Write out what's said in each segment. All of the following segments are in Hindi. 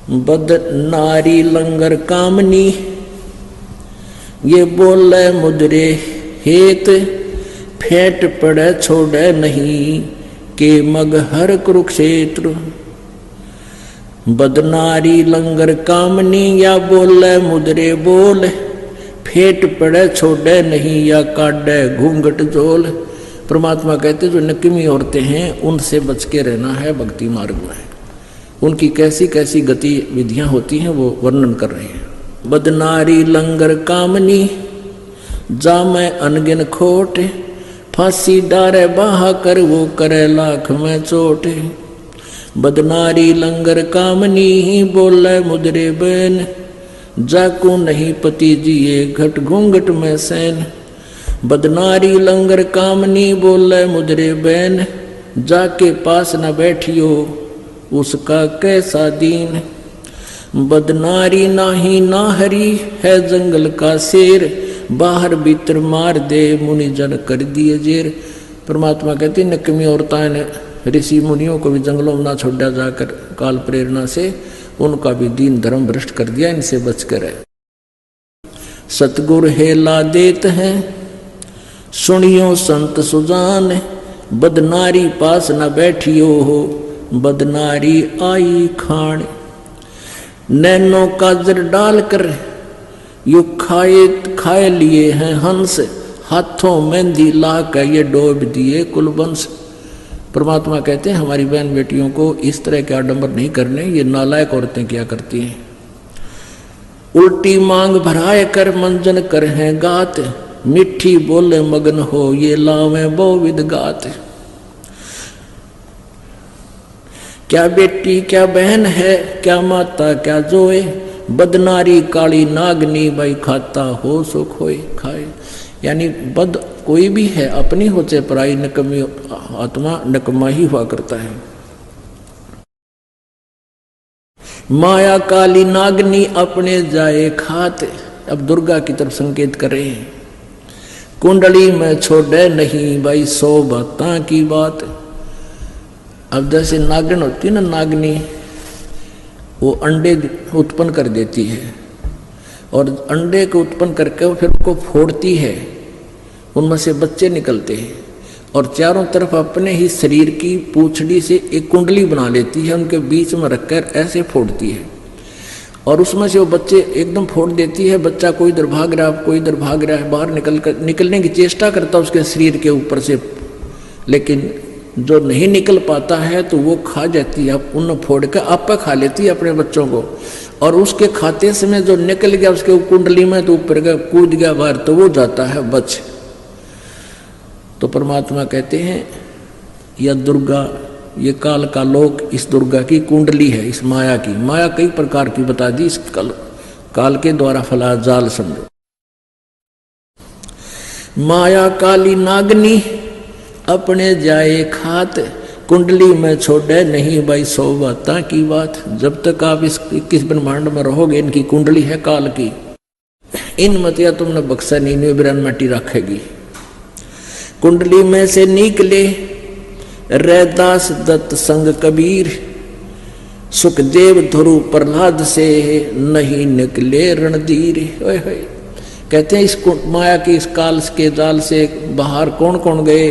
बद नारी लंगर कामनी, ये बोले मुद्रे हेत, फेंट पड़े छोड़े नहीं के मग हर कुरुक्षेत्र। बदनारी लंगर कामनी, या बोले मुद्रे बोल, फेंट पड़े छोड़े नहीं या काटे घूंघट झोल। परमात्मा कहते जो नकमी औरतें हैं उनसे बच के रहना है भक्ति मार्ग में। उनकी कैसी कैसी गतिविधियां होती हैं वो वर्णन कर रहे हैं। बदनारी लंगर कामनी, जा मैं अनगिन खोट, फांसी डारे बाहा कर वो करे लाख में चोट। बदनारी लंगर कामनी, बोले मुद्रे बैन, जाकू नहीं पति जिए घट घूंघट में सैन। बदनारी लंगर कामनी, बोले मुद्रे बैन, जाके पास न बैठियो उसका कैसा दीन। बदनारी नाही नाहरी, है जंगल का शेर, बाहर भीतर मार दे मुनि जन कर दिए जेर। परमात्मा कहते नकमी औरतां ने ऋषि मुनियों को भी जंगलों में ना छोड़ा जाकर काल प्रेरणा से उनका भी दीन धर्म भ्रष्ट कर दिया। इनसे बच कर है। सतगुरु हेला देत हैं, सुनियो संत सुजान, बदनारी पास न बैठियो हो, बदनारी आई खान। नैनो काजर डाल कर यू खाए लिए हैं हंस, हाथों मेहंदी ला कर ये डोब दिए कुलवंश। परमात्मा कहते हैं हमारी बहन बेटियों को इस तरह के आडंबर नहीं करने, ये नालायक औरतें क्या करती हैं। उल्टी मांग भराए कर मंजन कर हैं गात, मिठी बोले मगन हो ये लावे बहुविध गात। क्या बेटी क्या बहन है, क्या माता क्या जोए, बदनारी काली नागनी भाई खाता हो सो खोए खाए। यानी बद कोई भी है अपनी हो चाहे पराई, नकमी आत्मा नकमा ही हुआ करता है। माया काली नागनी अपने जाए खात, अब दुर्गा की तरफ संकेत कर रहे हैं। कुंडली में छोड़े नहीं भाई 100 बातां की बात। अब जैसे नागिन होती है ना, नागनी वो अंडे उत्पन्न कर देती है और अंडे को उत्पन्न करके फिर उनको फोड़ती है, उनमें से बच्चे निकलते हैं और चारों तरफ अपने ही शरीर की पूंछड़ी से एक कुंडली बना लेती है, उनके बीच में रखकर ऐसे फोड़ती है और उसमें से वो बच्चे एकदम फोड़ देती है। बच्चा कोई इधर भाग रहा है, कोई इधर भाग रहा है, बाहर निकलने की चेष्टा करता है उसके शरीर के ऊपर से, लेकिन जो नहीं निकल पाता है तो वो खा जाती है, उन फोड़ कर आप खा लेती है अपने बच्चों को। और उसके खाते समय जो निकल गया उसके कुंडली में तो ऊपर गया कूद गया बाहर, तो वो जाता है बच। तो परमात्मा कहते हैं यह दुर्गा, ये काल का लोक इस दुर्गा की कुंडली है, इस माया की। माया कई प्रकार की बता दी, इस काल के द्वारा फला जाल समझो। माया काली नागनी अपने जाए खात, कुंडली में छोड़े नहीं भाई 100 बातां की बात। जब तक आप इस 21 ब्रह्मांड में रहोगे, इनकी कुंडली है काल की, इन मतिया तुमने बक्सा नहीं बिरन मटी रखेगी। कुंडली में से निकले रैदास दत्त संग कबीर, सुखदेव ध्रुव प्रहलाद से नहीं निकले रणधीर। ओए होए, कहते हैं इस माया की इस काल के जाल से बाहर कौन कौन गए।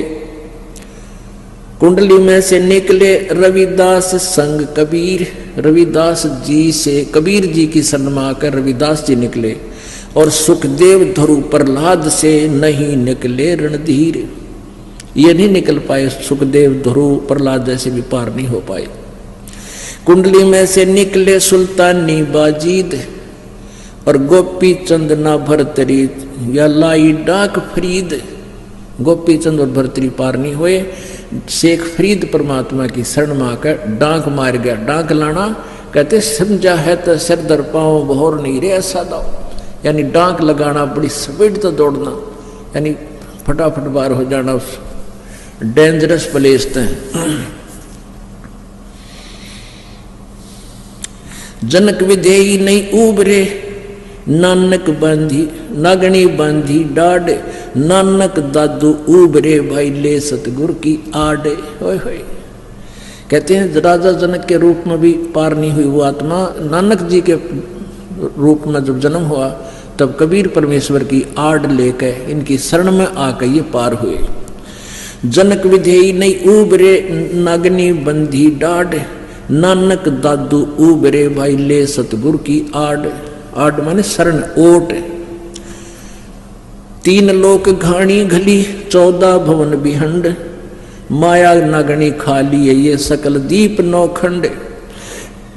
कुंडली में से निकले रविदास संग कबीर, रविदास जी से कबीर जी की शरण में आकर रविदास जी निकले, और सुखदेव ध्रुव प्रहलाद से नहीं निकले रणधीर। ये नहीं निकल पाए, सुखदेव ध्रुव प्रहलाद जैसे भी पार नहीं हो पाए। कुंडली में से निकले सुल्तानी बाजीद, और गोपी चंद ना भरतरी या लाई डाक फरीद। गोपी चंद और भरतरी पार नहीं हुए, शेख फरीद परमात्मा की शरण में आकर डांक मार गया। डांक लाना कहते समझा है तो सिर दर पाओ बहोर नहीं रे ऐसा दाओ, यानी डांक लगाना, बड़ी स्पीड तो दौड़ना, यानी फटाफट बाहर हो जाना उस डेंजरस प्लेस थे। जनक विधेयी नहीं उबरे, नानक बांधी नागणी बांधी डाड, नानक दादू उबरे भाई ले सतगुर की आड़। होए होए, कहते हैं राजा जनक के रूप में भी पार नहीं हुई वो आत्मा, नानक जी के रूप में जब जन्म हुआ तब कबीर परमेश्वर की आड़ लेके इनकी शरण में आकर ये पार हुए। जनक विधेयी नहीं उबरे नागनी बंधी डाढ़, नानक दादू उबरे भाई ले सतगुरु की आड़। आड़ माने शरण, ओट। 3 लोक घाणी घली 14 भवन बिहंड, माया नागणी खाली ये सकल दीप नौखंड।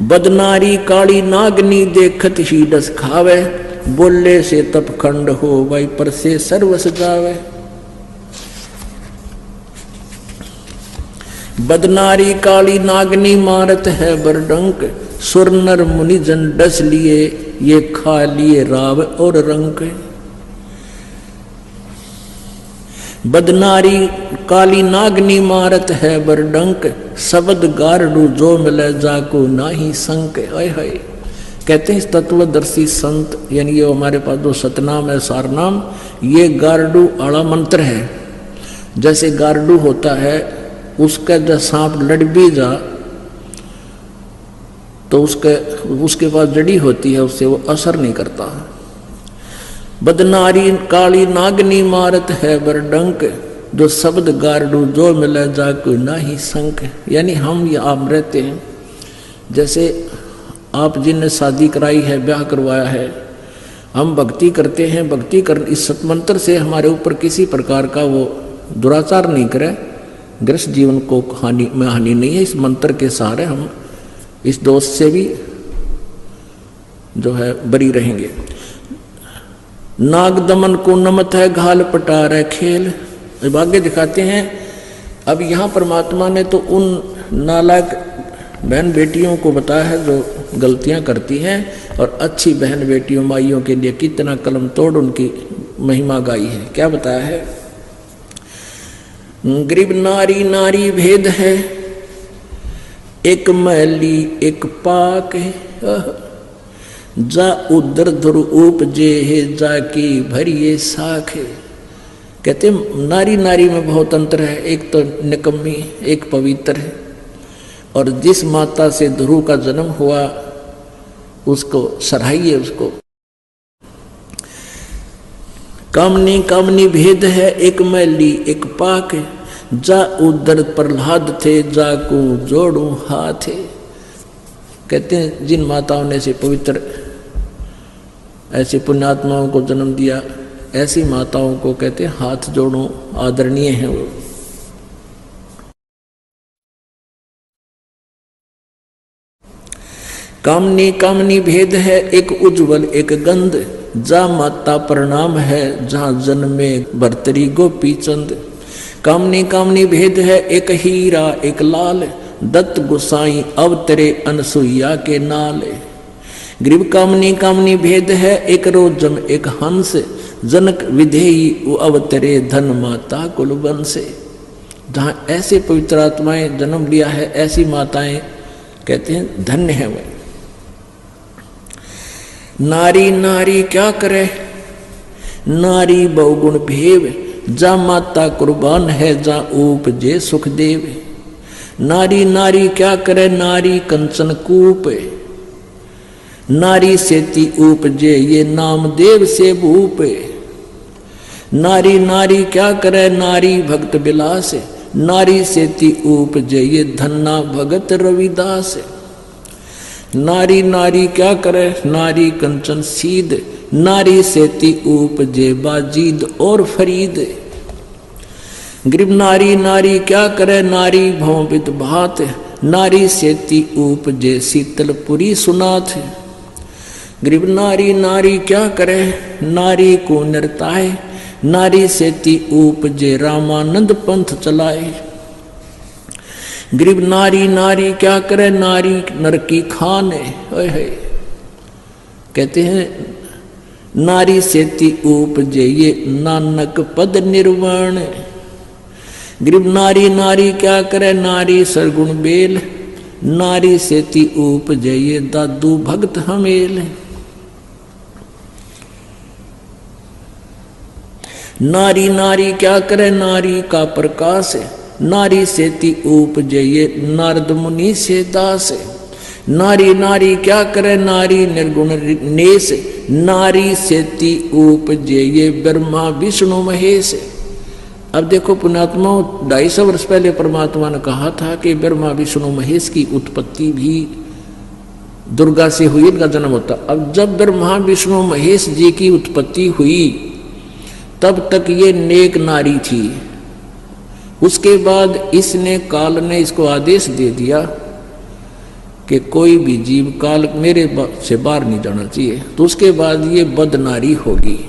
बदनारी काली नागनी देखत ही डस खावे, बोले से तप खंड हो भाई पर से सर्वस जावे। बदनारी काली नागनी मारत है बरडंक, सुर नर मुनि जन डस लिए ये खा लिए राव और रंक। बदनारी काली नागनी मारत है बरडंक, शब्द गारडू जो मिले जाको नाही संक। आय हाय, कहते हैं इस तत्वदर्शी संत यानी ये हमारे पास जो सतनाम है सारनाम, ये गारडू आड़ा मंत्र है। जैसे गारडू होता है उसका जब सांप लड़ भी जा तो उसके पास जड़ी होती है, उससे वो असर नहीं करता। बदनारी काली नागनी मारत है बरडंक, जो शब्द गारडू जो मिले जाको नाही संक। यानी हम या आप रहते हैं, जैसे आप जिनने शादी कराई है, ब्याह करवाया है, हम भक्ति करते हैं, भक्ति कर इस सतमंत्र से हमारे ऊपर किसी प्रकार का वो दुराचार नहीं करे, गृहस्थ जीवन को हानि नहीं है। इस मंत्र के सहारे हम इस दोष से भी जो है बरी रहेंगे। नाग दमन को नमत है घाल पटार है खेल। अब आगे दिखाते हैं। अब यहाँ परमात्मा ने तो उन नालायक बहन बेटियों को बताया है जो गलतियाँ करती हैं, और अच्छी बहन बेटियों माइयों के लिए कितना कलम तोड़ उनकी महिमा गाई है। क्या बताया है? गरीब नारी नारी भेद है, एक मैली एक पाक है, जा उदर धुर उपजे है जाकी भरिए साख है। कहते नारी नारी में बहुत अंतर है, एक तो निकम्मी एक पवित्र है, और जिस माता से ध्रुव का जन्म हुआ उसको सराहिए उसको। कामनी कामनी भेद है, एक मैली एक पाक, जा उदर प्रहलाद थे जाको जोड़ू हाथ। कहते हैं जिन माताओं ने ऐसे पवित्र ऐसे पुण्यात्माओं को जन्म दिया, ऐसी माताओं को कहते हैं हाथ जोड़ो, आदरणीय है वो। कामनी कामनी भेद है, एक उज्जवल एक गंध, जा माता प्रणाम है जहां जन्मे भरतरी गोपी चंद। कामनी कामनी भेद है, एक हीरा एक लाल, दत्त गोसाई अवतरे अनसुईया के नाल। गरीब कामनी कामनी भेद है, एक रोजम एक हंस, जनक विधेयी अवतरे धन माता कुलवंश। जहाँ ऐसे पवित्र आत्माएं जन्म लिया है, ऐसी माताएं कहते हैं धन्य है वह। नारी नारी क्या करे, नारी बहुगुण भेव, जा माता कुर्बान है जा उपजे सुखदेव। नारी नारी क्या करे, नारी कंचन कूप, नारी सेती उपजे ये नामदेव से भूप। नारी नारी क्या करे, नारी भक्त विलास, नारी सेती उपजे ये धन्ना भगत रविदास। नारी नारी क्या करे, नारी कंचन सीध, नारी सेती उपजे बाजीद और फरीद। गरीब नारी नारी क्या करे, नारी भौवित भात, नारी सेती उपजे शीतलपुरी सुनाथ। गरीब नारी नारी क्या करे, नारी को नृताए, नारी सेती उपजे रामानंद पंथ चलाए। गरीब नारी नारी क्या करे, नारी नर की खान है। कहते हैं नारी सेती उपजे ये नानक पद निर्वाण। गरीब नारी नारी क्या करे, नारी सरगुण बेल, नारी सेती उपजे ये दादू भक्त हमेल। नारी नारी क्या करे, नारी का प्रकाश, नारी सेती उपजे ये नारद मुनि से दास। नारी नारी क्या करे नारी निर्गुण नेस, नारी सेती उपजे ये ब्रह्मा विष्णु महेश। अब देखो पुण्यात्मा, 250 वर्ष पहले परमात्मा ने कहा था कि ब्रह्मा विष्णु महेश की उत्पत्ति भी दुर्गा से हुई, इनका जन्म होता। अब जब ब्रह्मा विष्णु महेश जी की उत्पत्ति हुई तब तक ये नेक नारी थी। उसके बाद इसने काल ने इसको आदेश दे दिया कि कोई भी जीव काल मेरे से बाहर नहीं जाना चाहिए, तो उसके बाद ये बद नारी होगी।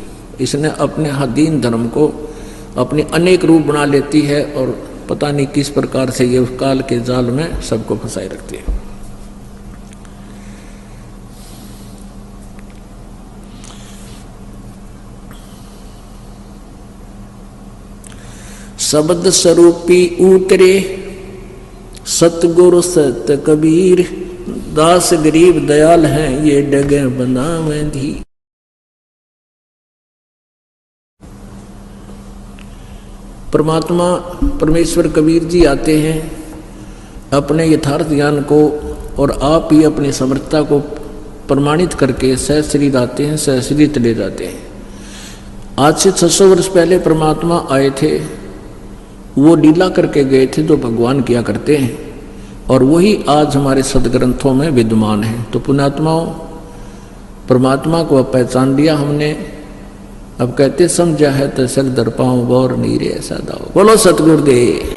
इसने अपने दीन धर्म को अपने अनेक रूप बना लेती है और पता नहीं किस प्रकार से ये उस काल के जाल में सबको फंसाए रखती है। शब्द स्वरूपी उतरे सतगुरु सत कबीर, दास गरीब दयाल हैं ये डगे बनावे धी। परमात्मा परमेश्वर कबीर जी आते हैं अपने यथार्थ ज्ञान को और आप ही अपनी समर्थता को प्रमाणित करके सहस्री आते हैं, सहस्री ले जाते हैं। आज से 600 वर्ष पहले परमात्मा आए थे, वो लीला करके गए थे जो भगवान किया करते हैं, और वही आज हमारे सदग्रंथों में विद्यमान है। तो पुण्यात्माओं, परमात्मा को अब पहचान लिया हमने। अब कहते समझा है तो सर दर पाऊं गौर नीरे ऐसा दाओ। बोलो सतगुरुदेव।